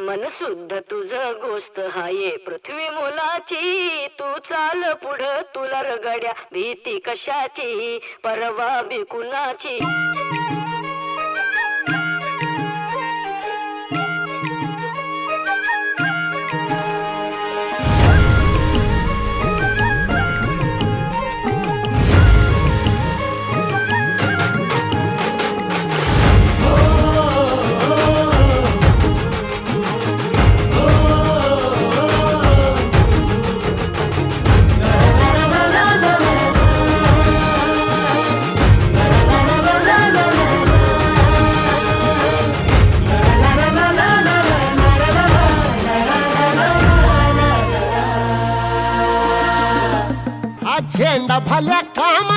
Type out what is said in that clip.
मन शुद्ध तुझ गोष्ट हाये पृथ्वी मोलाची. तू चाल पुढं तुला रगड्या भीती कशाची परवा बी कुणाची. झेंडा भल्या काम